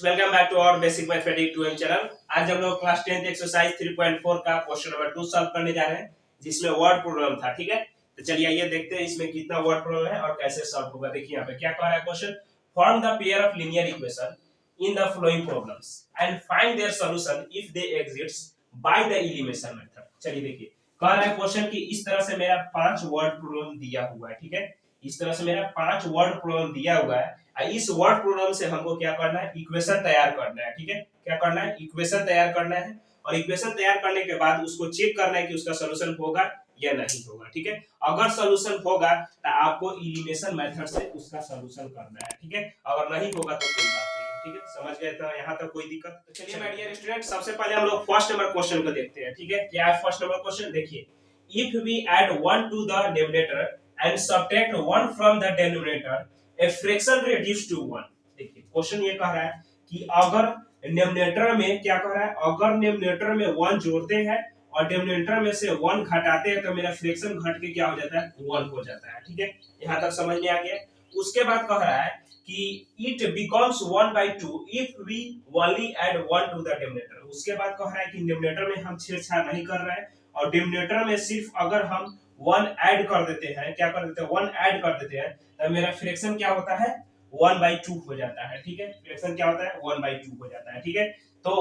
Welcome back to our basic mathematics 2M channel. आज हम लोग क्लास 10th एक्सरसाइज 3.4 का क्वेश्चन नंबर 2 सॉल्व करने जा रहे हैं, जिसमें वर्ड प्रॉब्लम था। ठीक है, तो चलिए आइए देखते हैं इसमें कितना वर्ड प्रॉब्लम है और कैसे सॉल्व होगा। देखिए यहाँ पे क्या कह रहा है question, form the pair of linear equation in the following problems and find their solution if they exist by the elimination method. चलिए देखिए, कह रहा है क्वेश्चन कि इस तरह से मेरा 5 वर्ड प्रॉब्लम दिया हुआ है। ठीक है, इस तरह से मेरा 5 वर्ड प्रॉब्लम दिया हुआ है। इस वर्ड प्रॉब्लम से हमको क्या करना है, इक्वेशन तैयार करना है। ठीक है, क्या करना है, इक्वेशन तैयार करना है और इक्वेशन तैयार करने के बाद उसको चेक करना है कि उसका सॉल्यूशन होगा या नहीं होगा। ठीक है, अगर सॉल्यूशन होगा तो आपको एलिमिनेशन मेथड से उसका सॉल्यूशन करना है। ठीक है, अगर नहीं होगा तो कोई बात नहीं। ठीक है, समझ गए तो यहाँ तक कोई दिक्कत। तो चलिए माय डियर स्टूडेंट, सबसे पहले हम लोग फर्स्ट नंबर क्वेश्चन को देखते हैं। ठीक है, क्या है फर्स्ट नंबर क्वेश्चन, देखिए, if we add 1 to the denominator and subtract 1 from the denominator a fraction reduced to 1। देखिए क्वेश्चन ये कह रहा है कि अगर डिनोमिनेटर में क्या कह रहा है, अगर डिनोमिनेटर में 1 जोड़ते हैं और डिनोमिनेटर में से 1 घटाते हैं तो मेरा फ्रैक्शन घट के क्या हो जाता है, 1 हो जाता है। ठीक है, यहां तक समझ में आ गया। उसके बाद कह रहा है कि it becomes 1/2 if we only add 1 to the denominator। उसके बाद कह रहा है कि डिनोमिनेटर में हम छेड़छाड़ नहीं कर रहे हैं और डिनोमिनेटर में सिर्फ अगर हम 1 ऐड कर देते हैं, क्या कर देते हैं, 1 ऐड कर देते हैं तो मेरा फ्रैक्शन क्या होता है, 1/2 हो जाता है। ठीक है, फ्रैक्शन क्या होता है, 1/2 हो जाता है। ठीक है, तो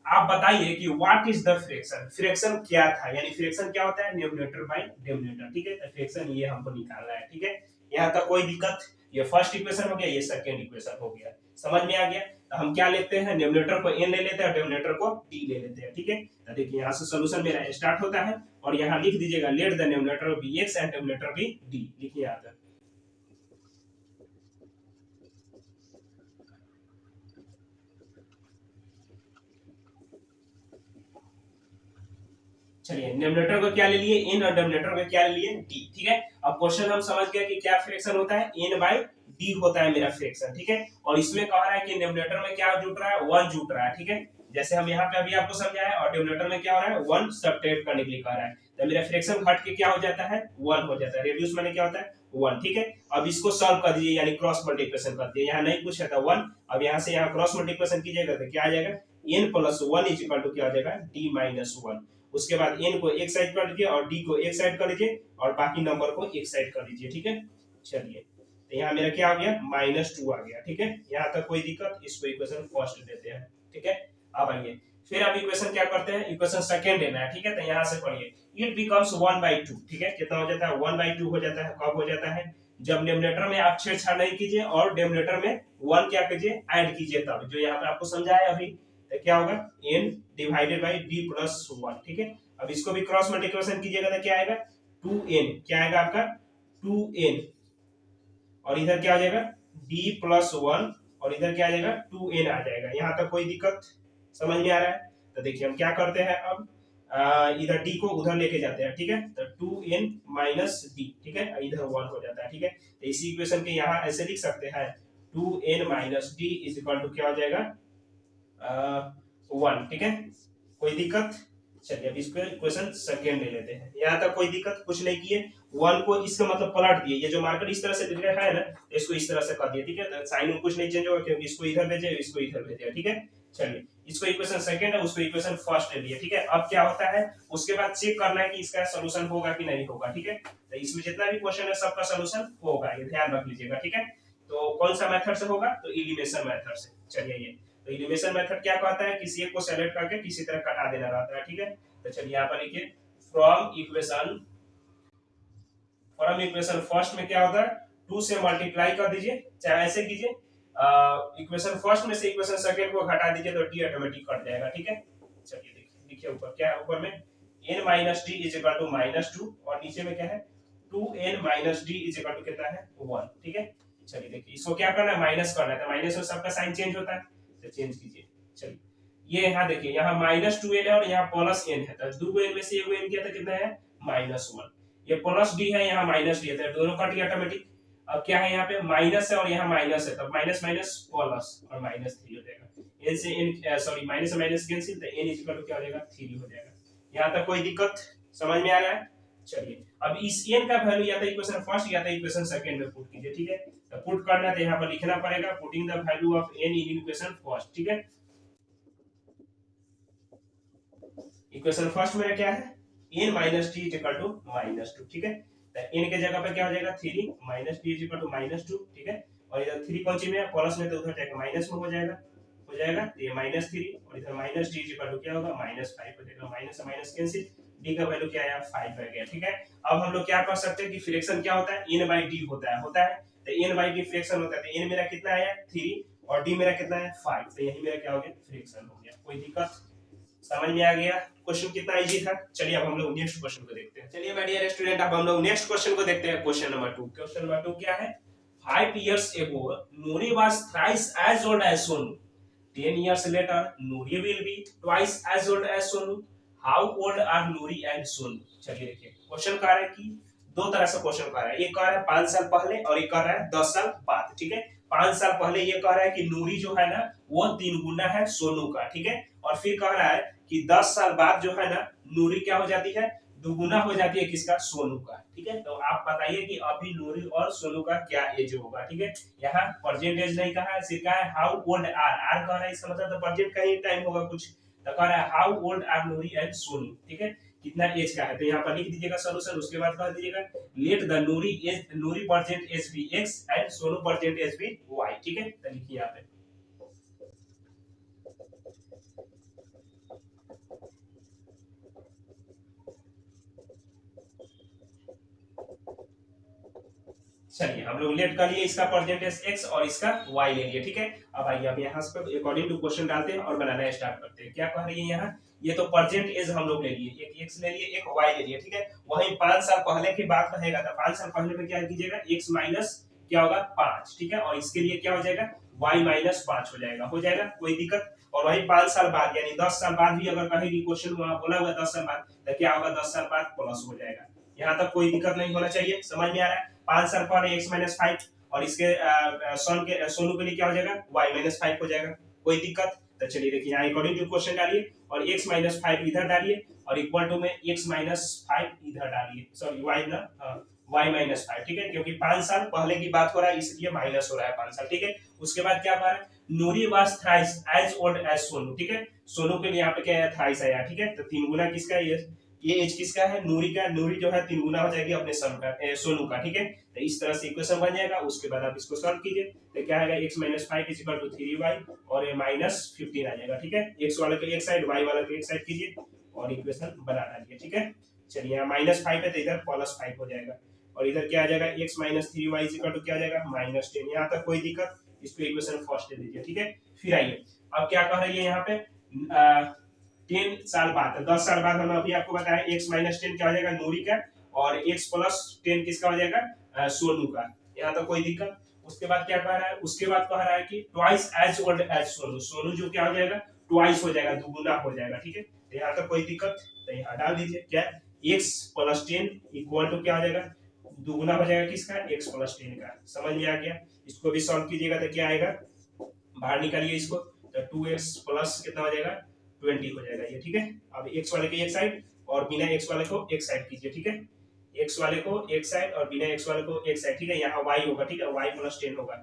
आप बताइए कि what is the fraction, fraction क्या था, यानी फ्रैक्शन क्या होता है, न्यूमरेटर बाय डिनोमिनेटर। ठीक है, तो फ्रैक्शन ये हमको निकालना है। ठीक है, यहां तक कोई दिक्कत, ये फर्स्ट इक्वेशन हो गया, ये सेकंड इक्वेशन हो गया, समझ में आ गया। तो हम क्या लेते हैं, न्यूमरेटर को n ले लेते हैं और डिनोमिनेटर को d ले लेते हैं। ठीक है, तो देखिए यहां से सॉल्यूशन मेरा स्टार्ट होता है और यहां लिख दीजिएगा let the numerator be x and denominator be d। लिखिए यहां तक। चलिए, न्यूमरेटर को क्या ले लिए, n और डिनोमिनेटर को क्या ले लिए, d। ठीक है, अब क्वेश्चन हम समझ गए कि क्या फ्रैक्शन होता है, n/d होता है मेरा फ्रैक्शन। ठीक है, और इसमें कह रहा है कि न्यूमरेटर में क्या जुट रहा है, 1 जुट रहा है। ठीक है, जैसे हम यहाँ पे अभी आपको समझाया, और डिनोमिनेटर में क्या हो रहा है, 1 सब्ट्रैक्ट करने के लिए कह रहा है, तो मेरा फ्रैक्शन घट के क्या हो जाता है, 1 हो जाता है। रिड्यूस माने क्या होता है, 1। ठीक है, अब इसको सॉल्व कर दीजिए, यानी क्रॉस मल्टीप्लिकेशन कर दीजिए। यहाँ नहीं पूछा था 1, अब यहाँ से यहाँ क्रॉस मल्टीप्लिकेशन कीजिएगा तो क्या आ जाएगा, n + 1 = क्या आ जाएगा, d - 1। उसके बाद n को एक साइड कर लीजिए और d को एक साइड कर लीजिए और बाकी नंबर को एक साइड कर लीजिए। ठीक है, चलिए, तो यहाँ मेरा क्या आ गया, -2 आ गया। ठीक है, यहाँ तक कोई दिक्कत, इसको इक्वेशन फर्स्ट लेते हैं। ठीक है, अब आइए फिर अब इक्वेशन क्या करते हैं, इक्वेशन सेकंड लेना है। ठीक है, तो यहाँ से पढ़िए, इट बिकम्स 1/2। ठीक है, कितना हो जाता है, 1/2 हो जाता है। कब हो जाता है, जब डिनोमिनेटर में आप छेड़छाड़ नहीं कीजिए और डिनोमिनेटर में 1 क्या कीजिए, ऐड कीजिए, तब जो यहाँ पे आपको समझाया अभी, तो क्या होगा, n डिवाइडेड बाय d + 1। ठीक है, अब इसको भी क्रॉस मल्टीप्लिकेशन कीजिएगा तो क्या आएगा, 2n, क्या आएगा आपका, 2n, और इधर क्या आ जाएगा, d + 1, और इधर क्या आ जाएगा, 2n आ जाएगा। यहाँ तक कोई दिक्कत, समझ में आ रहा है। तो देखिए हम क्या करते हैं, अब इधर d को उधर लेके जाते हैं। ठीक है, तो 2n - d। ठीक है, इधर 1 हो जाता है। ठीक है, तो इसी इक्वेशन के यहाँ ऐसे लिख सकते हैं, 2n - d = क्या हो जाएगा, 1। ठीक है, कोई दिक्कत। चलिए अब इसको इक्वेशन सेकंड ले लेते हैं। यहाँ तक कोई दिक्कत, कुछ नहीं किए, 1 को इसका मतलब पलट दिए, ये जो मार्कर इस तरह से दिख रहा है ना, इसको इस तरह से कर दिए। ठीक है, तो साइन में कुछ नहीं चेंज होगा क्योंकि इसको इधर भेजे, इसको इधर भेजे। ठीक है, चलिए इसको इक्वेशन सेकंड है, उसको इक्वेशन फर्स्ट ले लिए। ठीक है, अब क्या होता है, उसके बाद चेक करना है कि इसका सॉल्यूशन होगा कि नहीं होगा। ठीक है, तो इसमें जितना भी क्वेश्चन है सबका सॉल्यूशन होगा, ये ध्यान रख लीजिएगा। ठीक है, तो कौन सा मेथड से होगा, तो एलिमिनेशन मेथड से। चलिए ये तो एलिमिनेशन मेथड क्या कहता है, किसी एक को सेलेक्ट करके किसी तरह कटा देना रहता है। ठीक है, तो चलिए यहाँ पर लिखिए, फ्रॉम इक्वेशन फर्स्ट में क्या होता है, 2 से मल्टीप्लाई कर दीजिए, चाहे ऐसे कीजिए, इक्वेशन फर्स्ट में से इक्वेशन सेकंड को घटा दीजिए तो d ऑटोमेटिक कट जाएगा। ठीक है, चलिए देखिए, लिखिए ऊपर क्या है, ऊपर में n - d = -2 और नीचे में क्या है, 2n - d = कितना है, 1। ठीक है, चलिए देखिए इसको क्या करना है, माइनस करना है, तो माइनस में सबका साइन चेंज होता है, तो चेंज कीजिए। चलिए ये यहाँ देखिए, यहाँ -2n है और यहाँ +n है, तो दो n में से एक n किया तो कितना है, -1। ये +d है, यहाँ -d है, तो दोनों कट गया ऑटोमेटिक। अब क्या है, यहाँ पे माइनस है और यहाँ माइनस है, तो माइनस माइनस प्लस और -3 हो जाएगा। n से n, सॉरी, माइनस से माइनस कैंसिल, तो n = क्या हो जाएगा, 3 हो जाएगा। यहाँ तक कोई दिक्कत, समझ में आ रहा है। चलिए अब इस n का वैल्यू या तो इक्वेशन फर्स्ट या तो इक्वेशन सेकंड में पुट कीजिए, ठीक है। तो पुट करना है तो यहाँ पर लिखना पड़ेगा putting the value of n in equation first, ठीक है। इक्वेशन फर्स्ट में क्या है, n minus T is equal to minus two, ठीक है। तो n के जगह पे क्या हो जाएगा 3 minus T is equal to minus two, ठीक है। और इधर 3 कौन सी में है, प्लस में, तो उधर जाकर माइनस में हो जाएगा, तो ये माइनस 3 और इधर minus T is equal to क्या होगा माइनस 5 हो जाएगा, माइनस से माइनस कैंसिल, डी का वैल्यू क्या आया 5 आ गया, ठीक है। अब हम लोग क्या कर सकते हैं कि फ्रैक्शन क्या होता है, n बाई डी होता है। तो n बाई डी फ्रैक्शन होता है, तो n मेरा कितना आया 3 और d मेरा कितना है 5, तो यही मेरा क्या हो गया फ्रैक्शन हो गया। कोई दिक्कत, समझ में आ गया। क्वेश्चन कितना इजी था। चलिए अब हम लोग नेक्स्ट क्वेश्चन को देखते हैं। चलिए माय डियर स्टूडेंट, अब हम लोग नेक्स्ट क्वेश्चन को देखते हैं। Question number 2। क्वेश्चन नंबर 2 क्या है, 5 years ago Nuri was thrice as old as Sonu. 10 years later Nuri will be twice as old as Sonu. How old are Nuri and Sonu? चलिए देखिए question कह रहा है कि दो तरह से क्वेश्चन कह रहा है, एक कह रहा है 5 साल पहले और एक कह रहा है 10 साल बाद, ठीक है। 5 साल पहले ये कह रहा है कि नूरी जो है ना वो 3 गुना है सोनू का, ठीक है। और फिर कह रहा है कि 10 साल बाद जो है ना नूरी क्या हो जाती है, दुगुना हो जाती है किसका, सोनू का, ठीक है। तो आप बताइए कि अभी नूरी और सोनू का क्या एज होगा, ठीक है। यहाँ प्रेजेंट एज नहीं कहा है, सिर्फ कहा है हाउ ओल्ड आर कह रहा है, इसका मतलब तो प्रेजेंट का ही टाइम होगा कुछ, तो कह रहा है how old are Noori and Sonu, ठीक है, कितना एज का है। तो यहाँ पर लिख दीजिएगा सोल्यूशन, उसके बाद कह दीजिएगा let the Noori present age be X and Sonu present age be Y, ठीक है। तो लिखिए यहाँ पे चलिए हम लोग लेट कर लिए, इसका परसेंटेज x और इसका y ले लिए, ठीक है। अब आइए अब यहाँ पे अकॉर्डिंग टू क्वेश्चन डालते हैं और बनाना स्टार्ट करते हैं। क्या कह रही है यहाँ, ये तो परसेंट एज हम लोग ले लिए, एक x ले लिए एक y ले लिए, ठीक है। वहीं 5 साल पहले की बात रहेगा तो 5 साल पहले में क्या कीजिएगा x माइनस क्या होगा 5, ठीक है। और इसके लिए क्या हो जाएगा y माइनस 5 हो जाएगा, कोई दिक्कत। और वही 5 साल बाद यानी 10 साल बाद भी अगर कहीं भी क्वेश्चन वहां बोला हुआ 10 साल बाद, तो क्या होगा 10 साल बाद प्लस हो जाएगा। यहाँ तक कोई दिक्कत नहीं होना चाहिए, समझ में आ रहा है। 5 साल पहले x माइनस 5 और इसके सोनू के लिए क्या हो जाएगा y माइनस 5 हो जाएगा, कोई दिक्कत। तो चलिए देखिए यहाँ अकॉर्डिंग टू क्वेश्चन डालिए और x माइनस 5 इधर डालिए और इक्वल टू में x माइनस 5 इधर डालिए, सॉरी y ना y माइनस 5, ठीक है, क्योंकि 5 साल पहले की बात हो रहा है इसलिए माइनस हो रहा है 5 साल, ठीक है। उसके बाद क्या कह रहा है, Noori was thrice as old as Sonu, ठीक है। सोनू के लिए यहाँ पे क्या है थ्राइस आया, ठीक है। तो 3 गुना किसका ये एज किसका है, नूरी का। नूरी जो है 3 गुना हो जाएगी अपने सन का सोनू का, ठीक है। तो इस तरह से इक्वेशन बन जाएगा। उसके बाद आप इसको सॉल्व कीजिए तो क्या आएगा x minus 5 is equal to 3y और ये माइनस 15 आ जाएगा, ठीक है। x वाले को एक साइड y वाले को एक साइड कीजिए और इक्वेशन बना डालिए, ठीक है। चलिए यहाँ माइनस 5 है तो इधर प्लस 5 हो जाएगा और इधर क्या आ जाएगा x minus 3y is equal to क्या आ जाएगा माइनस 10। यहाँ तक कोई दिक्कत, इसको इक्वेशन फर्स्ट ले लीजिए, ठीक है। फिर आइए अब क्या कह रही है यहाँ पे 10 साल बाद, 10 साल बाद हम अभी आपको बताया x माइनस 10 क्या हो जाएगा नूरी का और x प्लस 10 किसका हो जाएगा सोनू का। यहाँ तो कोई दिक्कत। उसके बाद क्या कह रहा है, उसके बाद कह रहा है कि twice as old as Sonu, Sonu जो क्या हो जाएगा ट्वाइस हो जाएगा, दुगुना हो जाएगा, ठीक है। तो यहाँ तो कोई दिक्कत, तो यहाँ डाल दीजिए क्या x प्लस 10 इक्वल टू क्या हो जाएगा दुगुना हो जाएगा किसका x प्लस 10 का। समझ में आ गया। इसको भी सॉल्व कीजिएगा तो क्या आएगा, बाहर निकालिए इसको, तो 2x प्लस कितना हो जाएगा 20 हो जाएगा ये, ठीक है। अब x वाले को एक साइड और बिना x वाले को एक साइड कीजिए, ठीक है। x वाले को एक साइड और बिना x वाले को एक साइड, ठीक है। यहाँ y होगा, ठीक है, y प्लस 10 होगा,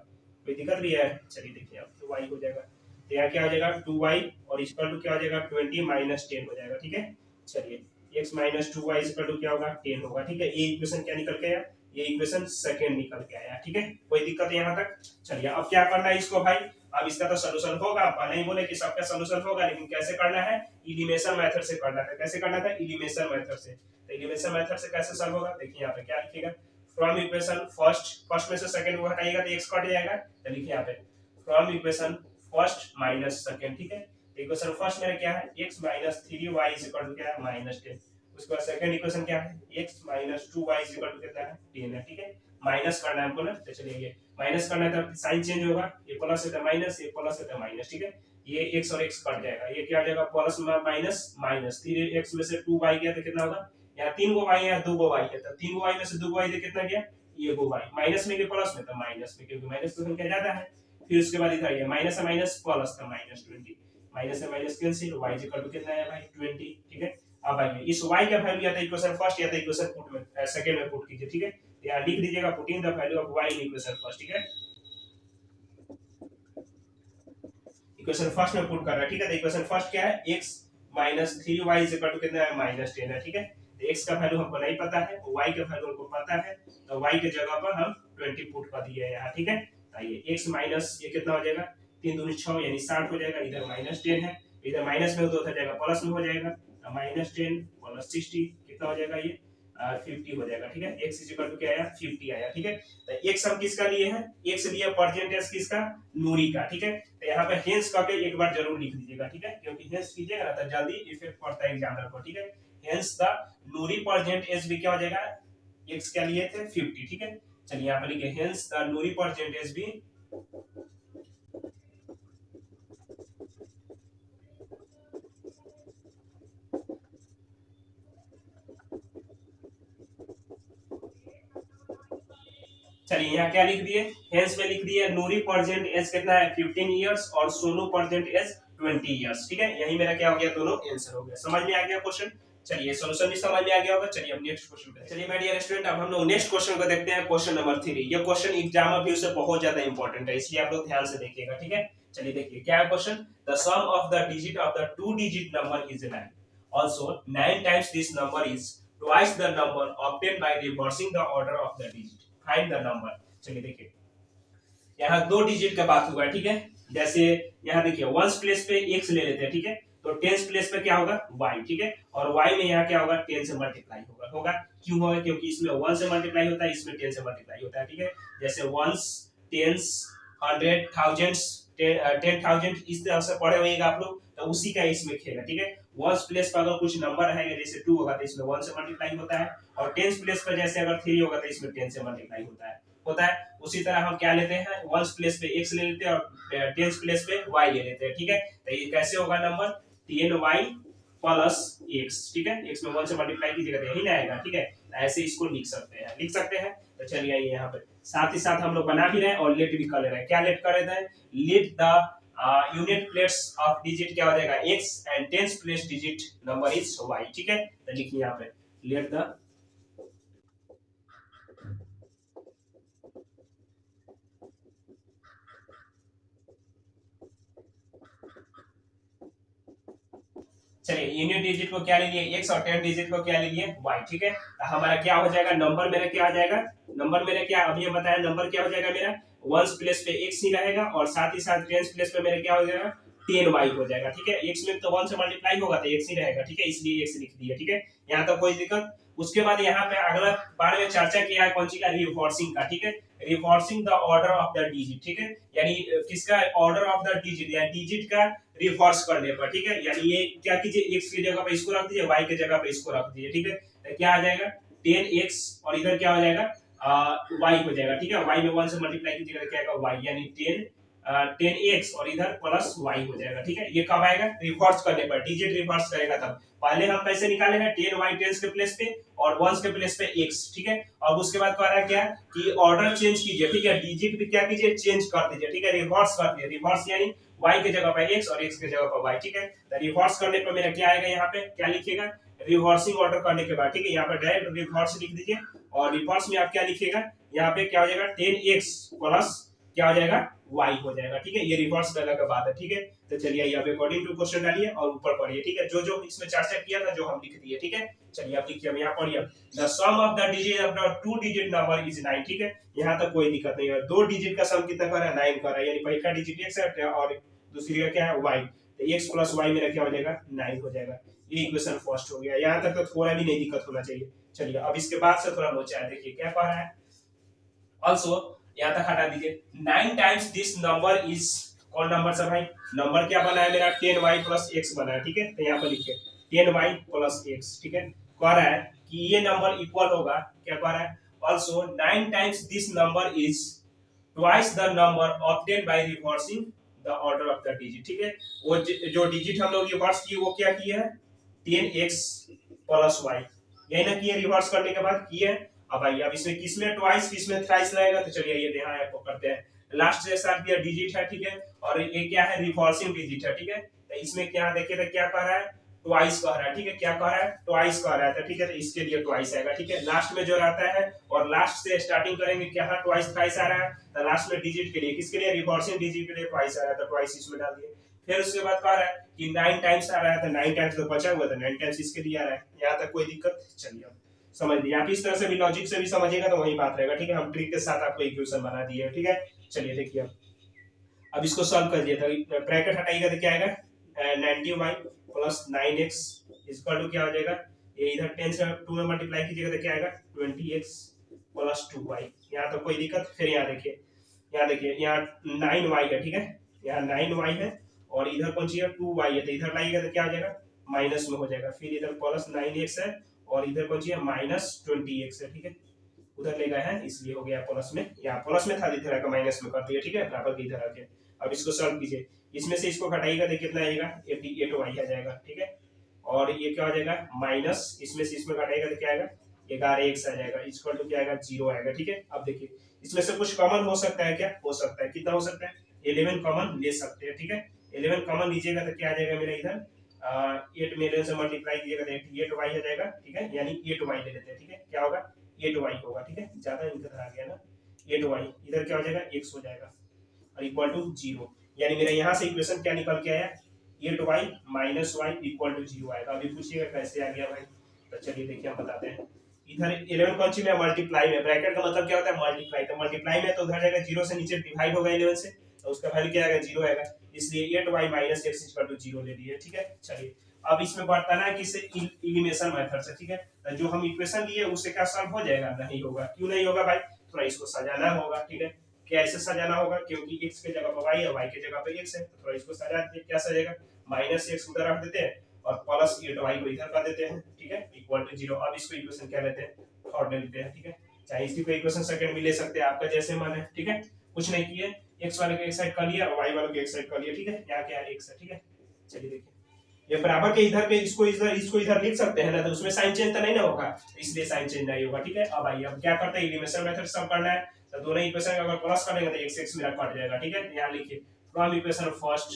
कोई दिक्कत भी है। चलिए देखिए अब तो y हो जाएगा, तो यहाँ क्या हो जाएगा 2y और इक्वल टू क्या हो जाएगा 20 माइनस 10 हो जाएगा, ठीक है। चलिए x minus 2y equal to क्या होगा 10 होगा, ठीक है। ये इक्वेशन क्या निकल के आया, ये इक्वेशन सेकंड निकल के आया, ठीक है। कोई दिक्कत है यहाँ तक। चलिए अब क्या करना है इसको भाई, अब इसका तो सॉल्यूशन होगा, पहले ही बोले कि सबका सॉल्यूशन होगा, लेकिन कैसे करना है एलिमिनेशन मेथड से करना है। कैसे करना था एलिमिनेशन मेथड से, तो एलिमिनेशन मेथड से कैसे सॉल्व होगा देखिए यहाँ पे क्या लिखिएगा, फ्रॉम इक्वेशन फर्स्ट में से सेकंड को हटाइएगा तो x कट जाएगा, तो लिखिए यहाँ पे from equation first minus second, ठीक है। इक्वेशन फर्स्ट में क्या है x minus 3y is equal to क्या है माइनस 10। उसके बाद सेकंड इक्वेशन क्या है x minus 2y is equal to कितना है 10 है, ठीक है। माइनस करना है हमको ना, तो चलिए ये माइनस करना है तो साइन चेंज होगा, ये प्लस है तो माइनस, ये प्लस है तो माइनस, ठीक है। ये x और x कट जाएगा, ये क्या हो जाएगा प्लस माइनस माइनस 3x में से 2y गया तो कितना होगा, यहाँ 3 गो y है 2 गो y है, तो 3 गो y में से 2 गो y तो कितना गया ये गो y, माइनस में के प्लस में तो माइनस में, क्योंकि माइनस तो संख्या ज्यादा है। फिर उसके बाद इधर ये माइनस है माइनस प्लस का माइनस 20, माइनस से minus cancel, y equal to कितना है भाई 20, ठीक है। अब आइए इस y का वैल्यू या तो इक्वेशन फर्स्ट या तो इक्वेशन पुट में सेकंड में पुट कीजिए, ठीक है। तो यहाँ लिख दीजिएगा put in the value of y in equation first, ठीक है। इक्वेशन फर्स्ट में पुट कर रहा है, ठीक है। तो इक्वेशन फर्स्ट क्या है, x minus 3y is equal to कितना है, -10 है, ठीक है। तो x का वैल्यू हमको नहीं पता है, y का वैल्यू हमको पता है, तो y के जगह पर हम 20 पुट कर दिए यहाँ, ठीक है। आइए x माइनस ये कितना हो जाएगा, 3 दूनी 6 यानी 60 हो जाएगा, इधर -10 है, इधर माइनस में हो तो उधर जाएगा प्लस में हो जाएगा, -10 प्लस 60 कितना हो जाएगा, ये 50 हो जाएगा, ठीक है। x इज इक्वल टू क्या आया, 50 आया, ठीक है। तो x हम किसका लिए हैं, x लिए परसेंटेज किसका, नूरी का, ठीक है। तो यहाँ पे हेंस करके एक बार जरूर लिख लीजिएगा, ठीक है, क्योंकि हेंस कीजिएगा ना तो जल्दी इफेक्ट पड़ता है एग्जामिनर को, ठीक है। हेंस द नूरी परसेंटेज भी क्या हो जाएगा, x क्या लिए थे 50, ठीक है। चलिए यहाँ पे लिखिए हेंस द नूरी परसेंटेज भी चलिए यहाँ क्या लिख दिए, हेंस में लिख दिए नूरी परसेंट एज कितना है 15 इयर्स और सोनू परसेंट एज 20 इयर्स, ठीक है। यही मेरा क्या हो गया, दोनों आंसर हो गया। समझ में आ गया क्वेश्चन, चलिए सॉल्यूशन भी समझ में आ गया होगा। चलिए अब नेक्स्ट क्वेश्चन पे चलिए माय डियर स्टूडेंट, अब हम लोग नेक्स्ट क्वेश्चन को देखते हैं, क्वेश्चन नंबर 3। ये क्वेश्चन एग्जाम में भी उससे बहुत ज्यादा इंपॉर्टेंट है, इसलिए आप लोग ध्यान से देखिएगा, ठीक है। चलिए देखिए क्या है question, the sum of the digit of the 2 digit number is 9, also 9 times this number is twice the number obtained by reversing the order of the digit, find the number. चलिए देखिए यहाँ 2 डिजिट का बात हुआ है, ठीक है। जैसे यहाँ देखिए वंस प्लेस पे x ले लेते हैं, ठीक है। तो टेंस प्लेस पे क्या होगा y, ठीक है। और y में यहाँ क्या होगा 10 से मल्टीप्लाई होगा क्यों होगा, क्योंकि इसमें 1 से मल्टीप्लाई होता है, इसमें 10 से मल्टीप्लाई होता है, ठीक है। जैसे वंस, टेंस, 100, थाउजेंड्स, 10,000 इस तरह से पढ़े होंगे आप लोग, तो उसी का इसमें खेल है, ठीक है। वंस प्लेस पर अगर कुछ नंबर है जैसे 2 होगा तो इसमें 1 से मल्टीप्लाई होता है, और टेंस प्लेस पर जैसे अगर 3 होगा तो इसमें 10 से मल्टीप्लाई होता है। उसी तरह हम क्या लेते हैं, वंस प्लेस पे x ले लेते हैं और टेंस प्लेस पे y ले लेते हैं, ठीक है। तो ये कैसे होगा नंबर 10y प्लस x, ठीक है। x में 1 से मल्टीप्लाई कीजिएगा तो यही ना आएगा, ठीक है। ऐसे इसको लिख सकते हैं। तो चलिए आइए यहाँ पे साथ ही साथ हम लोग बना भी रहे हैं और लेट भी कर ले रहे हैं। क्या लेट कर रहे हैं, let the unit place of digit क्या हो जाएगा x and tens place digit number is y, ठीक है। तो लिखिए यहाँ पे लेट द चलिए यूनिट डिजिट को क्या ले लिए x और 10 डिजिट को क्या ले लिए y, ठीक है। तो हमारा क्या हो जाएगा, नंबर मेरा क्या आ जाएगा, नंबर मेरा क्या अभी ये बताया, नंबर क्या हो जाएगा मेरा वंस प्लेस पे x ही रहेगा और साथ ही साथ टेंस प्लेस पे मेरा क्या हो जाएगा 10y हो जाएगा, ठीक है। x में तो 1 से मल्टीप्लाई होगा तो x ही रहेगा, ठीक है, इसलिए x लिख दिया, ठीक है। यहाँ तक कोई दिक्कत। उसके बाद यहाँ पे अगला बार में चर्चा किया है कौन सी का, रिवर्सिंग का, ठीक है। Reversing the order of the digit, ठीक है, यानी किसका ऑर्डर ऑफ द डिजिट या डिजिट का रिवर्स करने पर, ठीक है। यानी ये क्या कीजिए x की जगह पे इसको रख दीजिए, y की जगह पे इसको रख दीजिए, ठीक है। तो क्या आ जाएगा 10x और इधर क्या हो जाएगा y हो जाएगा, ठीक है। y में 1 से मल्टीप्लाई कीजिएगा तो क्या आएगा y, यानी 10x और इधर प्लस y हो जाएगा, ठीक है। ये कब आएगा, रिवर्स करने पर, डिजिट रिवर्स करेगा तब। पहले हम कैसे निकाले हैं 10y 10 के प्लेस पे और 1 के प्लेस पे x, ठीक है। और उसके बाद कह रहा है क्या कि ऑर्डर चेंज कीजिए, ठीक है, डिजिट भी क्या कीजिए चेंज कर दीजिए, ठीक है, रिवर्स कर दीजिए। रिवर्स यानी y की जगह पे x और x की जगह पे y, ठीक है। तो रिवर्स करने पर मेरा क्या आएगा, यहाँ पे क्या लिखिएगा रिवर्सिंग ऑर्डर करने के बाद, ठीक है। यहाँ पे डायरेक्ट रिवर्स लिख दीजिए और रिवर्स में आप क्या लिखिएगा, यहाँ पे क्या हो जाएगा 10x प्लस क्या हो जाएगा y हो जाएगा, ठीक है। ये रिवर्स करने का बात है, ठीक है। तो चलिए अब अकॉर्डिंग टू क्वेश्चन डालिए और ऊपर पढ़िए, ठीक है। जो जो इसमें चर्चा किया था जो हम लिख दिए, ठीक है। चलिए अब लिखिए, यहाँ पढ़िए the sum of the digit of the 2 digit number is 9, ठीक है। यहाँ तक कोई दिक्कत नहीं है, 2 डिजिट का सम कितना कर रहा है 9 कर रहा है, यानी पहला डिजिट x है और दूसरी का क्या है y। तो x प्लस y मेरा क्या हो जाएगा 9 हो जाएगा। ये इक्वेशन फर्स्ट हो गया, यहाँ तक तो थोड़ा भी नहीं दिक्कत होना चाहिए। चलिए अब इसके बाद से थोड़ा लोचा है, देखिए क्या कह रहा है, ऑल्सो यहाँ तक हटा दीजिए 9 टाइम्स दिस नंबर इज, कौन नंबर से भाई, नंबर क्या बना है मेरा 10y प्लस x बना है, ठीक है। तो यहाँ पर लिखिए 10y प्लस x, ठीक है। कह रहा है कि ये नंबर इक्वल होगा, क्या कह रहा है, also 9 times this number is twice the number obtained by reversing the order of the digit, ठीक है। वो जो डिजिट हम लोग रिवर्स किए वो क्या किए है 10x प्लस y, यही ना किए रिवर्स करने के बाद किए। अब आइए अब इसमें किसमें ट्वाइस किसमें थ्राइस लगेगा, तो चलिए ये यहाँ आपको करते हैं। लास्ट जैसा दिया डिजिट है, ठीक है, और ये क्या है रिवर्सिंग डिजिट है, ठीक है। तो इसमें क्या देखिए तो क्या कह रहा है ट्वाइस कह रहा है, ठीक है, क्या कह रहा है, ट्वाइस कह रहा है, ठीक है, तो इसके लिए ट्वाइस आएगा, ठीक है, लास्ट में जो रहता है और लास्ट से स्टार्टिंग करेंगे क्या है, ट्वाइस थ्राइस आ रहा है, तो लास्ट में डिजिट के लिए, किसके लिए, रिवर्सिंग डिजिट के लिए ट्वाइस आ रहा है, तो ट्वाइस इसमें डाल दिए। फिर उसके बाद कह रहा है कि 9 टाइम्स आ रहा है, तो 9 टाइम्स तो बचा हुआ था, 9 टाइम्स इसके लिए आ रहा है, यहाँ तक कोई दिक्कत, चलिए अब समझ लिया आप, इस तरह से भी लॉजिक से भी समझिएगा तो वही बात रहेगा, ठीक है, हम ट्रिक के साथ आपको इक्वेशन बना दिए, ठीक है, चलिए देखिए अब इसको सॉल्व कर दिया था, ब्रैकेट हटाइएगा तो क्या आएगा, 90y plus 9x equal to क्या हो जाएगा, ये इधर 10 से 2 में मल्टीप्लाई कीजिएगा तो क्या आएगा, 20x प्लस 2y, यहाँ तो कोई दिक्कत, फिर यहाँ देखिए यहाँ 9y है, ठीक है, यहाँ 9y है और इधर कौन सी है, 2y है, तो इधर लाइएगा तो क्या हो जाएगा, माइनस में हो जाएगा, फिर इधर प्लस 9x है और इधर कौन सी है, माइनस 20x है, ठीक है, उधर ले गए हैं इसलिए हो गया प्लस में, यहाँ प्लस में था इधर आकर माइनस में कर दिया, ठीक है, बराबर के इधर आ गया। अब इसको सॉल्व कीजिए, इसमें से इसको घटाइएगा तो कितना आएगा, 88y आ जाएगा, ठीक है, और ये क्या हो जाएगा, माइनस इसमें से इसमें घटाइएगा तो क्या आएगा, 11x आ जाएगा, इक्वल टू क्या आएगा, 0 आएगा, ठीक है। अब देखिए इसमें से कुछ कॉमन हो सकता है, क्या हो सकता है, कितना हो सकता है, 11 कॉमन ले सकते हैं, ठीक है, 11 कॉमन लीजिएगा तो क्या आ जाएगा मेरा इधर 8 में 11 से मल्टीप्लाई कीजिएगा तो 8y आ जाएगा, ठीक है, यानी 8y ले लेते हैं, ठीक है, क्या होगा 8y होगा, ठीक है, ज्यादा इधर आ गया ना, 8y इधर क्या हो जाएगा, x हो जाएगा और इक्वल टू 0, यानी मेरा यहाँ से इक्वेशन क्या निकल के आया, 8y minus y equal to 0 आएगा। अभी पूछिएगा कैसे आ गया भाई, तो चलिए देखिए हम बताते हैं, इधर 11 कौन सी में, मल्टीप्लाई में, ब्रैकेट का मतलब क्या होता है, मल्टीप्लाई, तो मल्टीप्लाई में तो उधर जाएगा 0 से नीचे डिवाइड होगा 11 से, तो उसका वैल्यू क्या आएगा, 0 आएगा, इसलिए 8y minus x equal to 0 ले लिए, ठीक है। चलिए अब इसमें बताना है कि इसे एलिमिनेशन मेथड से, ठीक है, तो जो हम इक्वेशन लिए उससे क्या सॉल्व हो जाएगा, नहीं होगा, क्यों नहीं होगा भाई, थोड़ा इसको सजाना होगा, ठीक है, क्या ऐसे सजाना होगा, क्योंकि x के जगह पर y है, y के जगह पर x है, तो थोड़ा इसको सजा देते, क्या सजेगा, माइनस x उधर रख देते हैं और प्लस 8y को इधर कर देते हैं, ठीक है, इक्वल टू 0। अब इसको इक्वेशन क्या लेते हैं, थर्ड ले लेते हैं, ठीक है, चाहे इसी को इक्वेशन सेकंड भी ले सकते हैं, आपका जैसे मन है, ठीक है, कुछ नहीं किए, x वाले को एक साइड कर लिया और y वाले को एक साइड कर लिया, ठीक है, यहाँ क्या है x है, ठीक है। चलिए देखिए ये बराबर के इधर के इसको इधर लिख सकते हैं ना, तो उसमें साइन चेंज तो नहीं ना होगा, इसलिए साइन चेंज नहीं होगा, ठीक है। अब आइए अब क्या करते हैं, एलिमिनेशन मेथड सॉल्व करना है, तो दोनों इक्वेशन अगर प्लस करेंगे तो x मेरा कट जाएगा, ठीक है, यहाँ लिखिए फ्रॉम इक्वेशन फर्स्ट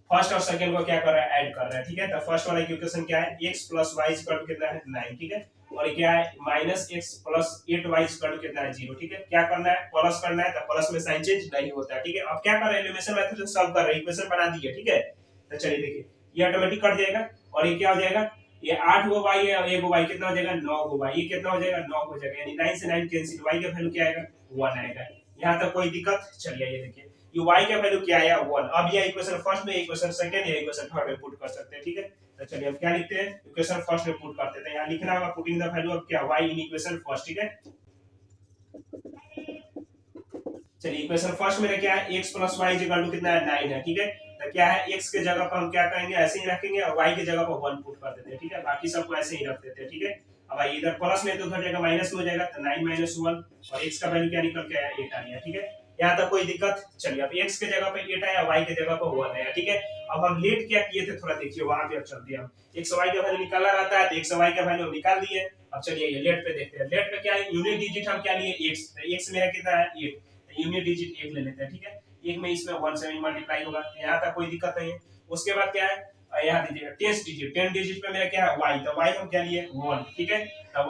और सेकंड को क्या कर रहा है, ऐड कर रहा है, ठीक है, तो फर्स्ट वाला इक्वेशन क्या है, x plus y equal to कितना है 9, ठीक है, और क्या है minus x plus 8y equal to कितना है 0, ठीक है, क्या करना है, प्लस करना है, तो प्लस में साइन चेंज नहीं होता है, ठीक है। अब क्या कर रहे हैं, एलिमिनेशन मेथड से सॉल्व कर रहे हैं, इक्वेशन बना दी है, ठीक है, तो चलिए देखिए ये ऑटोमेटिक कट जाएगा और ये क्या हो जाएगा, ये 8 गो y है और 1 गो y कितना हो जाएगा, 9 गो y, ये कितना हो जाएगा, 9 हो जाएगा, यानी 9 से 9 कैंसिल, y का वैल्यू क्या आएगा, 1 आएगा, यहां तक कोई दिक्कत। चलिए ये देखिए ये y का वैल्यू क्या आया, 1। अब ये इक्वेशन फर्स्ट में, इक्वेशन सेकंड या इक्वेशन थर्ड में पुट कर सकते हैं, ठीक है, तो चलिए अब क्या लिखते हैं, इक्वेशन फर्स्ट में पुट करते हैं, यहां लिखना होगा पुटिंग द वैल्यू ऑफ क्या, y इन इक्वेशन फर्स्ट, ठीक है। चलिए इक्वेशन फर्स्ट में क्या है, x plus y equal to कितना है 9 है, ठीक है, तो क्या है x के जगह पर हम क्या करेंगे, ऐसे ही रखेंगे और y के जगह पर 1 पुट कर देते हैं, ठीक है, बाकी सबको ऐसे ही रख देते हैं, ठीक है। अब आइए इधर प्लस में तो उधर जाएगा माइनस में हो जाएगा, तो 9 माइनस 1 और x का वैल्यू क्या निकल के आया, 8 आ गया, ठीक है, यहाँ तक कोई दिक्कत। चलिए अब x के जगह पे 8 आया, y के जगह पर 1 आया, ठीक है। अब हम लेट क्या किए थे, थोड़ा देखिए वहां पे अब चलते हैं, x y का वैल्यू निकाला रहता है तो x y का वैल्यू निकाल दिए। अब चलिए ये लेट पे देखते हैं, लेट पे क्या है, यूनिट डिजिट हम क्या लिए x, तो x मेरा कितना है 8, यूनिट डिजिट 1 ले लेते हैं, ठीक है, एक में इसमें 1 से मल्टीप्लाई होगा, यहाँ तक कोई दिक्कत नहीं है। उसके बाद क्या है, यहाँ दीजिएगा 10 डिजिट पे मेरा क्या है y, तो y हम क्या लिए 1, ठीक है, तो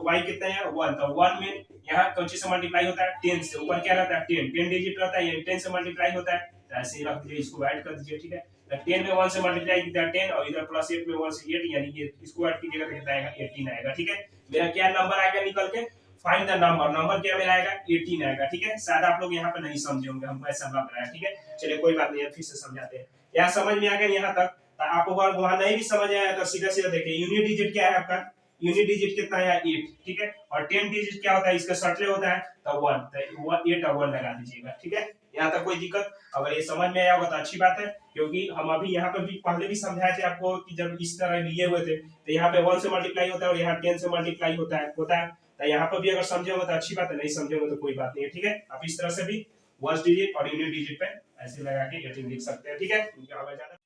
y कितना है 1, तो 1 में यहाँ कौन सी से मल्टीप्लाई होता है, 10 से, ऊपर क्या रहता है 10 डिजिट रहता है, ये 10 से मल्टीप्लाई होता है, तो ऐसे ही रख दीजिए, इसको ऐड कर दीजिए, ठीक है, तो 10 में 1 से मल्टीप्लाई किया 10 और इधर प्लस 8 में 1 से 8, यानी ये इसको ऐड कीजिएगा तो कितना आएगा 18 आएगा, ठीक है। मेरा क्या नंबर आएगा निकल के, फाइंड द नंबर, नंबर क्या मेरा आएगा 18 आएगा, ठीक है। शायद आप लोग यहाँ पे नहीं समझे होंगे, हमको ऐसा लग रहा है, ठीक है, चलिए कोई बात नहीं, फिर से समझाते हैं। यहाँ समझ में आ गया यहाँ तक, तो आप अगर वहां नहीं भी समझ आया तो सीधा सीधा देखिए, यूनिट डिजिट क्या है आपका, यूनिट डिजिट कितना है 8, ठीक है, और 10 डिजिट क्या होता है, इसका शॉर्टले होता है तो 1, तो 8 और 1 लगा दीजिएगा, ठीक है, यहाँ तक कोई दिक्कत। अगर ये समझ में आया होगा तो अच्छी बात है, क्योंकि हम अभी यहाँ पे भी पहले भी समझाए थे आपको कि जब इस तरह लिए हुए थे तो यहाँ पे 1 से मल्टीप्लाई होता है और यहाँ 10 से मल्टीप्लाई होता है, तो यहाँ पर भी अगर समझे होगा तो अच्छी बात है, नहीं समझे होगा तो कोई बात नहीं है, ठीक है। आप इस तरह से भी 1 डिजिट और यूनिट डिजिट पे ऐसे लगा के 18 लिख सकते हैं, ठीक है।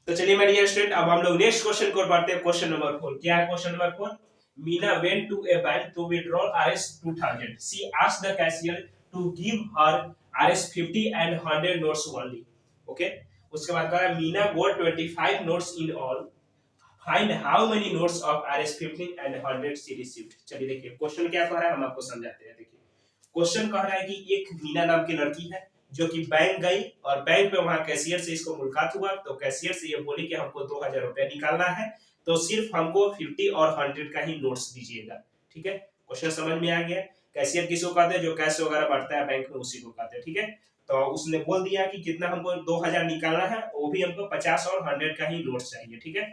तो चलिए मेरे डियर स्टूडेंट, अब हम लोग नेक्स्ट क्वेश्चन को पढ़ते हैं, क्वेश्चन नंबर 4। क्या है question number 4, Meena went to a bank to withdraw Rs 2000. She asked the cashier to give her Rs 50 and 100 notes only. Okay. उसके बाद कह रहा है मीना गोट 25 notes in all, find how many notes of RS-15 and 100 she received. चलिए देखिए question क्या कह रहा है, हम आपको समझाते हैं। देखिए क्वेश्चन कह रहा है कि एक मीना नाम की लड़की है जो कि बैंक गई और बैंक में वहां कैशियर से इसको मुलाकात हुआ, तो कैशियर से ये बोली कि हमको 2000 रुपया निकालना है, तो सिर्फ हमको 50 और 100 का ही नोट्स दीजिएगा। ठीक है, क्वेश्चन समझ में आ गया। कैशियर किसको कहते हैं, जो कैश वगैरह बढ़ता है बैंक में उसी को कहते हैं। ठीक है, तो उसने बोल दिया कि कितना हमको 2000 निकालना है, वो भी हमको 50 और 100 का ही नोट्स चाहिए। ठीक है,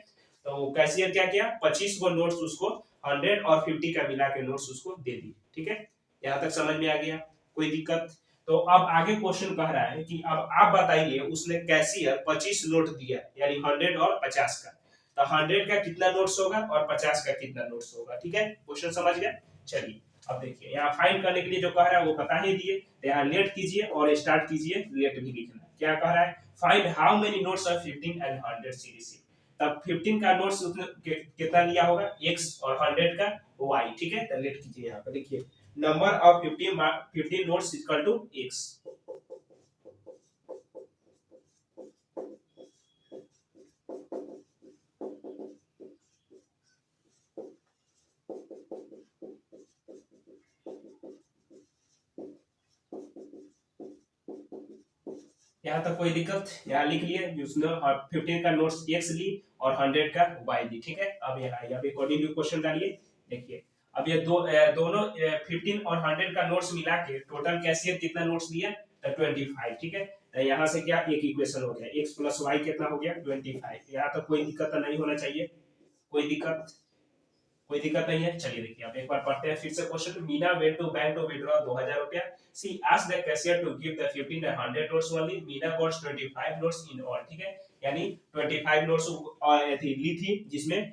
तो कैशियर क्या किया, 25 को नोट्स उसको 100 और 50 का मिला के नोट्स उसको दे दी। ठीक है, यहाँ तक समझ में आ गया, कोई दिक्कत? तो अब आगे क्वेश्चन कह रहा है कि अब आप बताइए, उसने कैशियर 25 नोट दिया यानी 100 और 50 का, तो 100 का कितना नोट्स होगा और 50 का कितना नोट्स होगा। ठीक है, क्वेश्चन समझ गए? चलिए अब देखिए, यहाँ फाइंड करने के लिए जो कह रहा है वो बता ही दिए, तो यहाँ लेट कीजिए और स्टार्ट कीजिए, लेट भी लिखना। क्या कह रहा है, find how many notes of 15 and 100 she received. तब 15 का नोट्स उसने कितना लिया होगा x और 100 का y। ठीक है, तो लेट कीजिए, यहाँ पे देखिए number of 15 notes equal to x। यहाँ तक कोई दिक्कत? यहाँ लिख लिए, उसने 15 का नोट्स x ली और 100 का y ली। ठीक है, अब यहाँ अब अकॉर्डिंग टू क्वेश्चन डालिए। देखिए अब ये दोनों 15 और 100 का नोट्स मिला के टोटल कैशियर कितना नोट्स दिया, तो 25। ठीक है, तो यहाँ से क्या एक इक्वेशन हो गया, x प्लस y कितना हो गया 25। यहाँ तक कोई दिक्कत नहीं होना चाहिए, कोई दिक्कत? कोई दिक्कत नहीं है। चलिए देखिए अब एक बार पढ़ते हैं फिर से question. Meena went to bank to withdraw 2000 रुपया, she asked the cashier to give the 15 and 100 notes only, Meena got 25 notes in all. ठीक है, यानी 25 नोट्स ली थी, जिसमें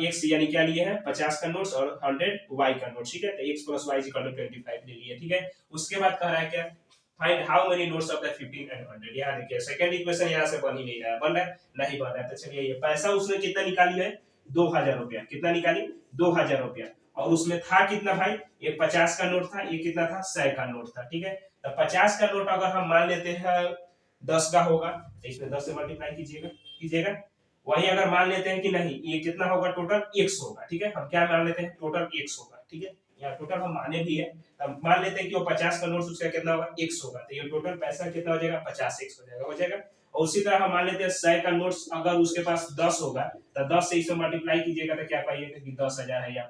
x यानी क्या लिए हैं 50 का नोट्स और 100 y का नोट्स। ठीक है, तो x + y 25 ले लिए। ठीक है, उसके बाद कह रहा है क्या, find how many notes of the 15 and 100। यहाँ देखिए सेकंड इक्वेशन यहाँ से बन ही नहीं रहा है, बन रहा है नहीं बन रहा है। तो चलिए ये पैसा उसने कितना निकाली है 2000 रुपया, कितना निकाली 2000 रुपया, और उसमें था कितना भाई, एक 50 का नोट था, ये कितना था 100 का नोट था। ठीक है, तो 50 का नोट अगर हम मान लेते हैं 10 का होगा, तो इसमें 10 से मल्टीप्लाई कीजिएगा। वही अगर मान लेते हैं कि नहीं ये कितना होगा टोटल x होगा। ठीक है, हम क्या मान लेते हैं टोटल x होगा। ठीक है, यहाँ टोटल हम माने भी है, हम मान लेते हैं कि वो 50 का नोट उसका कितना होगा x होगा, तो ये टोटल पैसा कितना हो जाएगा 50x हो जाएगा। और उसी तरह हम मान लेते हैं 100 का नोट्स अगर उसके पास 10 होगा, तो 10 से इसे मल्टीप्लाई कीजिएगा तो क्या पाइएगा कि 10,000 है, या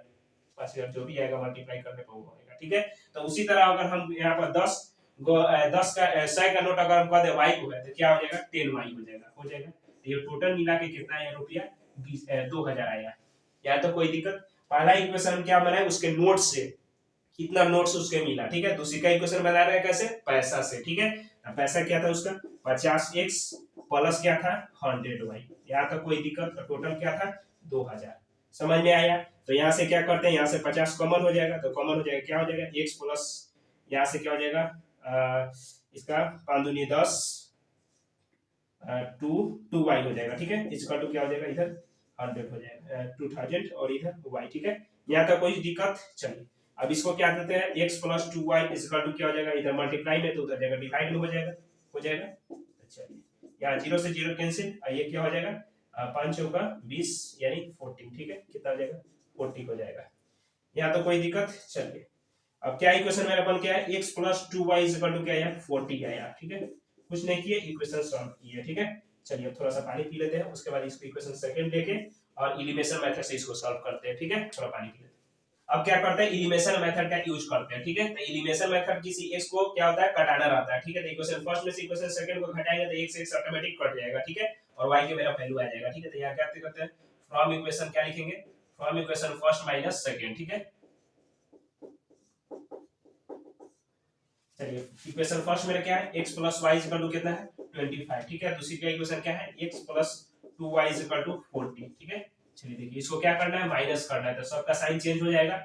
5000 जो भी आएगा मल्टीप्लाई करने पर वो आएगा। ठीक है, तो उसी तरह अगर हम यहाँ पर 10 का 100 का नोट अगर हम कह दे y को है, तो क्या हो जाएगा 10y हो जाएगा। तो ये टोटल मिला के कितना है रुपया 2000 आया। या तो कोई दिक्कत? पहला इक्वेशन क्या बनाए, उसके नोट से कितना नोट्स उसके मिला। ठीक है, दूसरी का इक्वेशन बना रहे हैं कैसे, पैसा से। ठीक है, पैसा क्या था उसका 50x प्लस क्या था 100y। यहाँ तक कोई दिक्कत? टोटल क्या था 2000। समझ में आया? तो यहाँ से क्या करते हैं, यहाँ से 50 कॉमन हो जाएगा, तो कॉमन हो जाएगा क्या हो जाएगा x प्लस यहाँ से क्या हो जाएगा इसका 5 दूनी 10 2y हो जाएगा। ठीक है, इसका टू क्या हो जाएगा इधर 100 हो जाएगा 2000 और इधर y। ठीक है, यहाँ तक कोई दिक्कत? चलिए अब इसको क्या देते हैं x + 2y = क्या हो जाएगा, इधर मल्टीप्लाई में तो उधर जाएगा डिवाइड में हो जाएगा। चलिए यहाँ 0 से 0 कैंसिल, ये क्या हो जाएगा 5 चौका 20 यानी 14। ठीक है, कितना हो जाएगा 40 हो जाएगा। यहाँ तो कोई दिक्कत? चलिए अब क्या इक्वेशन मेरा बन गया है x + 2y = क्या है 40 आया। ठीक है, कुछ नहीं किए, इक्वेशन सॉल्व किए। ठीक है, चलिए अब थोड़ा सा पानी पी लेते हैं, उसके बाद इसको इक्वेशन सेकंड लेके और एलिमिनेशन मेथड से इसको सॉल्व करते हैं। ठीक है, थोड़ा पानी पी लेते हैं। अब क्या करते हैं एलिमिनेशन मेथड का यूज करते हैं। ठीक है, तो एलिमिनेशन मेथड किसी x को क्या होता है कटाना रहता है। ठीक है, तो इक्वेशन फर्स्ट में से इक्वेशन सेकंड को घटाएंगे तो x ऑटोमेटिक कट जाएगा। ठीक है, और y के मेरा वैल्यू आ जाएगा। ठीक है, तो यहाँ क्या करते हैं फ्रॉम इक्वेशन क्या लिखेंगे, from equation first minus second. ठीक है, चलिए इक्वेशन फर्स्ट मेरा क्या है x + y = कितना है 25। ठीक है, दूसरी का इक्वेशन क्या है x + 2y = 40। ठीक है, चलिए देखिए इसको क्या करना है माइनस करना है, तो सबका साइन चेंज हो जाएगा।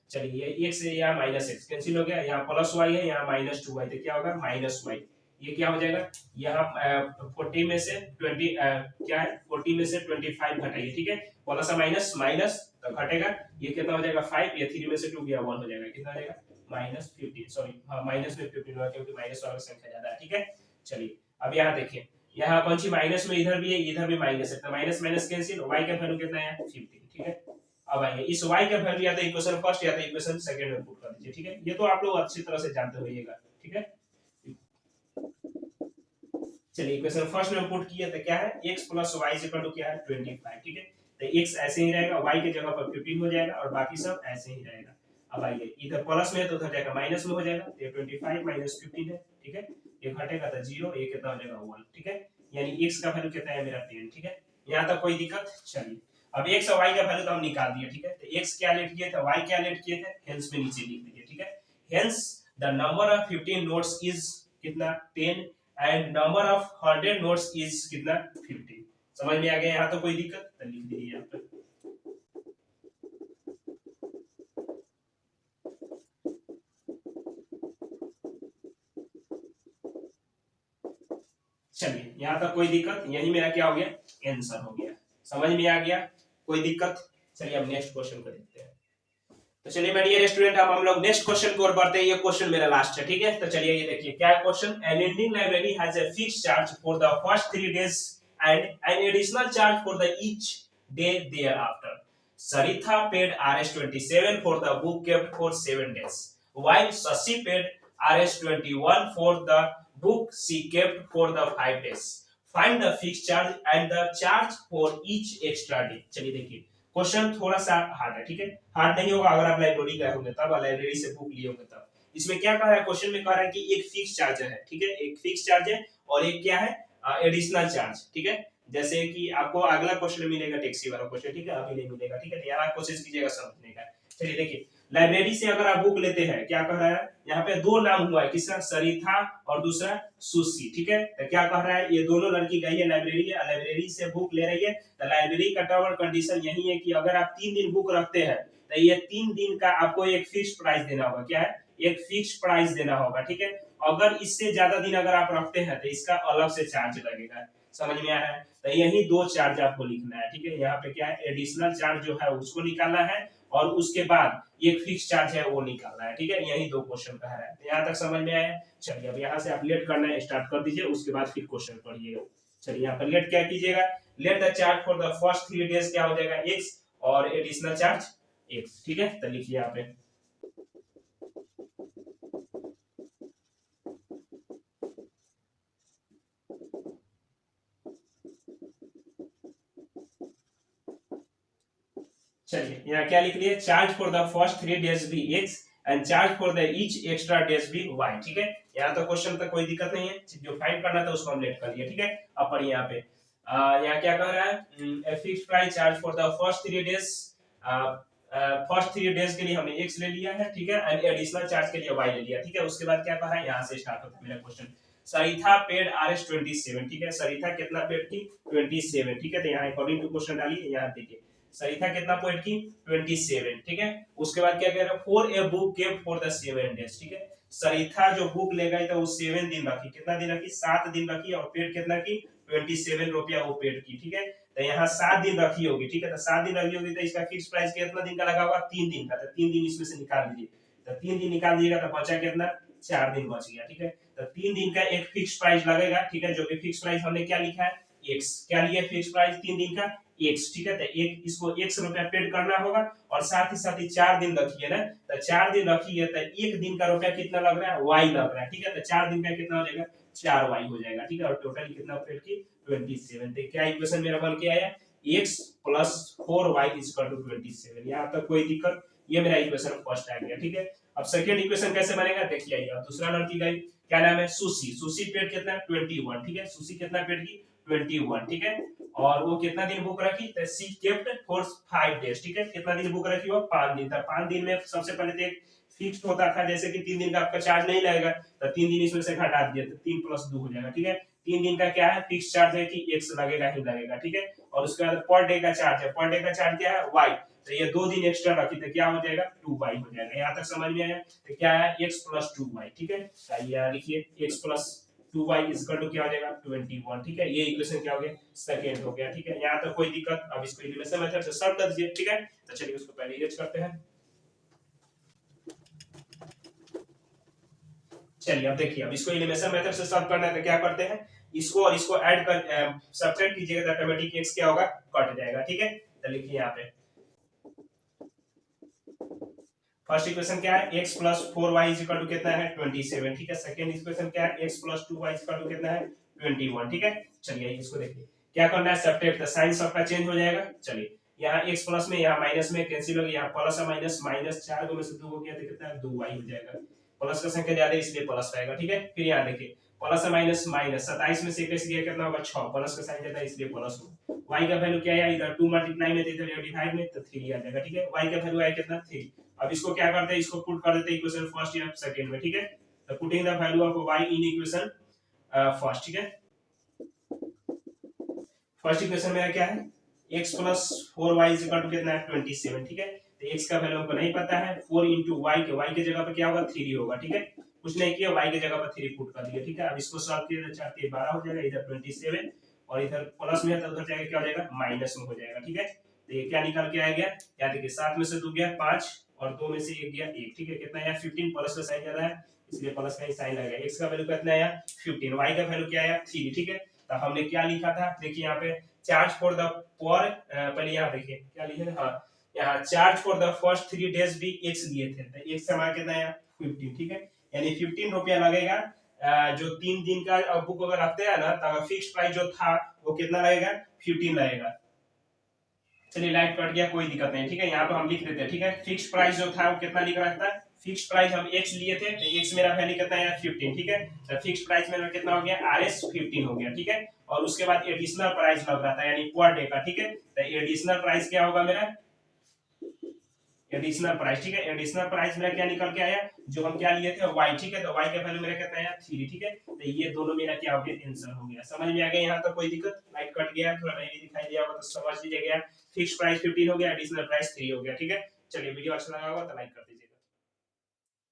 चलिए ये x है यहाँ -x कैंसिल हो गया, यहाँ +y है यहाँ -2y, तो क्या होगा -y। ये क्या हो जाएगा यहाँ 40 में से 20 क्या है 40 में से 25 घटाइए। ठीक है, प्लस माइनस माइनस तो घटेगा, ये कितना हो जाएगा 5, ये 3 में से 2 गया 1 हो जाएगा, कितना हो जाएगा -15। सॉरी हाँ माइनस में 15 होगा क्योंकि माइनस वाला संख्या ज्यादा है। ठीक है, चलिए अब यहाँ देखिए यहाँ कौन सी माइनस में, इधर भी है इधर भी माइनस है, तो माइनस माइनस कैंसिल, y का वैल्यू कितना है 15, ठीक है। अब आइए इस y का वैल्यू या तो इक्वेशन फर्स्ट या तो इक्वेशन सेकंड में पुट कर दीजिए, ठीक है। ये तो आप लोग अच्छी तरह से जानते होइएगा, ठीक है। चलिए इक्वेशन फर्स्ट में पुट किया तो क्या है, x + y क्या है 25, ठीक है। तो x ऐसे ही रहेगा, y की जगह पर 15 हो जाएगा और बाकी सब ऐसे ही रहेगा। अब आइए इधर प्लस में है तो उधर जाकर माइनस में हो जाएगा, तो ये 25 - 15 है, ठीक है। ये घटेगा तो 0, ये कितना हो जाएगा 1, ठीक है। यानी x का वैल्यू कितना है मेरा 10, ठीक है। यहां तक कोई दिक्कत? चलिए अब x और y का वैल्यू तो हम निकाल दिए, ठीक है। तो x क्या लेट किए थे, y क्या लेट किए थे, हेंस में नीचे लिख दीजिए, ठीक है। Hence the number of 15 notes is कितना 10 and number of 100 notes is कितना 50। समझ में आ गया? यहाँ तो कोई दिक्कत? तो लिख दीजिए यहाँ पे। चलिए यहाँ तक कोई दिक्कत? यही मेरा क्या हो गया, आंसर हो गया। समझ में आ गया? कोई दिक्कत? चलिए अब नेक्स्ट क्वेश्चन को देखते हैं। तो चलिए मेरे डियर स्टूडेंट, अब हम लोग नेक्स्ट क्वेश्चन की ओर बढ़ते हैं। ये क्वेश्चन मेरा लास्ट है, ठीक है। तो चलिए ये देखिए क्या है question. An Indian library has a fixed charge for the first 3 days and an additional charge for the each day thereafter. Saritha paid Rs 27 for the book kept for 7 days, while Shashi paid Rs 21 for the book she kept for the 5 days. Find the fixed charge and the charge for each extra day. चलिए देखिए question थोड़ा सा hard है, ठीक है। Hard नहीं होगा अगर आप लाइब्रेरी गए होंगे तब, लाइब्रेरी से बुक लिए होंगे तब। इसमें क्या कह रहा है, क्वेश्चन में कह रहा है कि एक फिक्स चार्ज है, ठीक है। एक फिक्स चार्ज है और एक क्या है, एडिशनल चार्ज, ठीक है। जैसे कि आपको अगला क्वेश्चन मिलेगा टैक्सी वाला क्वेश्चन, ठीक है, अभी नहीं मिलेगा, ठीक है। यहाँ कोशिश कीजिएगा समझने का। चलिए देखिए लाइब्रेरी से अगर आप बुक लेते हैं, क्या कह रहा है यहाँ पे, दो नाम हुआ है, किसका, सरिता और दूसरा सुशी, ठीक है। तो क्या कह रहा है, ये दोनों लड़की गई है लाइब्रेरी से बुक ले रही है। तो लाइब्रेरी का टर्म और कंडीशन यही है कि अगर आप 3 दिन बुक रखते हैं तो ये 3 दिन का आपको एक फिक्स प्राइस देना होगा। क्या है, एक फिक्स प्राइस देना होगा, ठीक है। अगर इससे ज्यादा दिन अगर आप रखते हैं तो इसका अलग से चार्ज लगेगा। समझ में आ रहा है? तो यही दो चार्ज आपको लिखना है, ठीक है। यहाँ पे क्या है, एडिशनल चार्ज जो है उसको निकालना है और उसके बाद एक फिक्स चार्ज है वो निकालना है, ठीक है। यही दो क्वेश्चन कह रहा है। तो यहाँ तक समझ में आया? चलिए अब यहाँ से आप लेट करना स्टार्ट कर दीजिए, उसके बाद फिर क्वेश्चन पढ़िएगा। चलिए यहाँ पर लेट क्या कीजिएगा, let the charge for the first 3 days क्या हो जाएगा x और एडिशनल चार्ज x, ठीक है। तो लिखिए यहाँ पे। चलिए यहाँ क्या लिख लिए, charge for the first 3 days भी x and charge for the each extra days भी y, ठीक है। यहाँ तो क्वेश्चन तक कोई दिक्कत नहीं है, जो फाइंड करना था उसको हम लेट कर लिए, ठीक है। अब पढ़िए यहाँ पे, यहाँ क्या कह रहा है, fixed price charge for the first 3 days, first 3 days के लिए हमने x ले लिया है, ठीक है, एंड एडिशनल चार्ज के लिए y ले लिया, ठीक है। उसके बाद क्या कहा है, यहाँ से स्टार्ट होता है मेरा क्वेश्चन। सरिता पेड Rs 27, ठीक है। सरिता कितना पेड की 27, ठीक है। तो यहाँ अकॉर्डिंग टू क्वेश्चन डालिए, यहाँ देखिए सरिता कितना पेड की 27, ठीक है। उसके बाद क्या कह रहा है, for a book kept for the 7 days, ठीक है। सरिता जो बुक ले गई तो वो 7 दिन रखी, कितना दिन रखी, 7 दिन रखी और पेड कितना की 27 रुपया वो पेड की, ठीक है। तो यहाँ 7 दिन रखी होगी, ठीक है। तो 7 दिन रखी होगी तो इसका फिक्स प्राइस कितना दिन का लगा होगा, 3 दिन का। तो 3 दिन इसमें से निकाल दीजिए, तो 3 दिन निकाल दीजिएगा तो बचा कितना, 4 दिन बच गया, ठीक है। तो 3 दिन का एक फिक्स प्राइस लगेगा, ठीक है। जो कि फिक्स प्राइस हमने क्या लिखा है, x, क्या लिया फिक्स प्राइस 3 दिन का x, ठीक है। तो एक इसको x रुपया पेड करना होगा और साथ ही 4 दिन रखिए ना, तो 4 दिन रखिए तो 1 दिन का रुपया कितना लग रहा है, y लग रहा है, ठीक है। तो 4 दिन का कितना हो जाएगा, 4y हो जाएगा, ठीक है। और टोटल कितना पेड की 27। तो क्या इक्वेशन मेरा बन के आया, x + 4y = 27। यहाँ तक कोई दिक्कत? ये मेरा इक्वेशन फर्स्ट आ गया, ठीक है। अब सेकंड इक्वेशन कैसे बनेगा देखिए। आइए अब दूसरा लड़की गई, क्या नाम है, सुशी। सुशी पेड कितना 21, ठीक है। सुशी कितना पेड की 21, ठीक है। और वो कितना दिन बुक रखी, तो सी केप्ट फॉर 5 days, ठीक है। कितना दिन बुक रखी वो 5 दिन था। 5 दिन में सबसे पहले तो एक फिक्स्ड होता था, जैसे कि 3 दिन का आपका चार्ज नहीं लगेगा, तो 3 दिन इसमें से घटा दिए तो 3 + 2 हो जाएगा, ठीक है। 3 दिन का क्या है, फिक्स चार्ज है कि x लगेगा ही लगेगा, ठीक है। और उसके बाद पर डे का चार्ज है, पर डे का चार्ज क्या है y। तो ये 2 दिन एक्स्ट्रा रखी तो क्या हो जाएगा 2y हो जाएगा। यहाँ तक समझ में आया? तो क्या है, x + 2y, ठीक है। आइए लिखिए x + 2y = क्या हो जाएगा 21, ठीक है। ये इक्वेशन क्या हो गया, सेकंड हो गया, ठीक है। यहाँ तक कोई दिक्कत? अब इसको एलिमिनेशन मेथड से सॉल्व कर दीजिए, ठीक है। तो चलिए उसको पहले इरेज करते हैं। चलिए अब देखिए, अब इसको एलिमिनेशन मेथड से सॉल्व करना है तो क्या करते हैं, इसको और इसको ऐड कर सब्ट्रैक्ट कीजिएगा तो ऑटोमेटिक x क्या होगा, कट जाएगा। ठीक है, तो लिखिए यहाँ पे फर्स्ट इक्वेशन क्या है, x plus 4y is equal to कितना है 27। ठीक है, सेकंड इक्वेशन क्या है, x plus 2y is equal to कितना है 21। ठीक है, चलिए इसको देखिए क्या करना है, सब्ट्रैक्ट, साइन सबका चेंज हो जाएगा। चलिए यहाँ x प्लस में यहाँ माइनस में कैंसिल हो गया, यहाँ प्लस है माइनस, माइनस 4 को में से 2 को किया तो कितना है 2y हो जाएगा, प्लस का संख्या ज्यादा है इसलिए प्लस रहेगा। ठीक है, फिर यहाँ देखिए प्लस है माइनस, माइनस 27 में से 21 गया कितना होगा 6, प्लस का साइन ज्यादा है इसलिए प्लस होगा। y का वैल्यू क्या है, इधर 2 मल्टीप्लाई में तो इधर डिवाइड में तो 3 आ जाएगा। ठीक है, y का वैल्यू आया कितना 3। अब इसको क्या करते हैं, इसको पुट कर देते हैं इक्वेशन फर्स्ट या सेकंड में। ठीक है, तो putting the value of y in equation first. ठीक है, फर्स्ट इक्वेशन में क्या है, x plus 4y is equal to कितना है 27। ठीक है, तो x का वैल्यू हमको नहीं पता है, 4 into y के जगह पे क्या होगा 3 होगा। ठीक है, कुछ नहीं किया, y के जगह पर 3 पुट कर दिया। ठीक है, अब इसको सॉल्व किया तो 4 3 12 हो जाएगा, इधर 27 और इधर प्लस में है तो उधर जाएगा क्या हो जाएगा माइनस में हो जाएगा। ठीक है, तो ये क्या निकल के आ गया, क्या देखिए 7 में से 2 गया 5 और 2 में से 1 गया 1। ठीक है, कितना आया 15, प्लस का साइन ज्यादा है इसलिए प्लस का ही साइन लगेगा। x का वैल्यू कितना आया 15, y का वैल्यू क्या आया 3। ठीक है, तो हमने क्या लिखा था, देखिए यहाँ पे चार्ज फॉर द पर, पहले यहाँ देखिए क्या लिखे, हाँ यहाँ charge for the first 3 days भी x लिए थे, तो x हमारा कितना आया 15। ठीक है, यानी 15 रुपया लगेगा। जो 3 दिन का बुक अगर रखते हैं ना तो फिक्स प्राइस जो था वो कितना लगेगा 15 लगेगा। चलिए लाइट कट गया, कोई दिक्कत नहीं। ठीक है, यहाँ पे हम लिख देते हैं। ठीक है, फिक्स प्राइस जो था वो कितना लिख रखता है, फिक्स प्राइस हम x लिए थे तो x मेरा वैल्यू कितना है 15। ठीक है, तो फिक्स प्राइस मेरा कितना हो गया RS 15 हो गया। ठीक है, और उसके बाद एडिशनल प्राइस लग रहा था यानी पर डे का। ठीक है, तो एडिशनल प्राइस क्या होगा मेरा, एडिशनल प्राइस। ठीक है, एडिशनल प्राइस मेरा क्या निकल के आया, जो हम क्या लिए थे y। ठीक है, तो y का वैल्यू मेरा कितना आया 3। ठीक है, तो ये दोनों मेरा क्या हो गया आंसर हो गया। समझ में आ गया, यहाँ तक कोई दिक्कत, लाइट कट गया थोड़ा नहीं दिखाई दिया होगा तो समझ लीजिएगा, फिक्स प्राइस 15 हो गया, एडिशनल प्राइस 3 हो गया। ठीक है, चलिए वीडियो अच्छा लगा होगा तो लाइक कर दीजिएगा।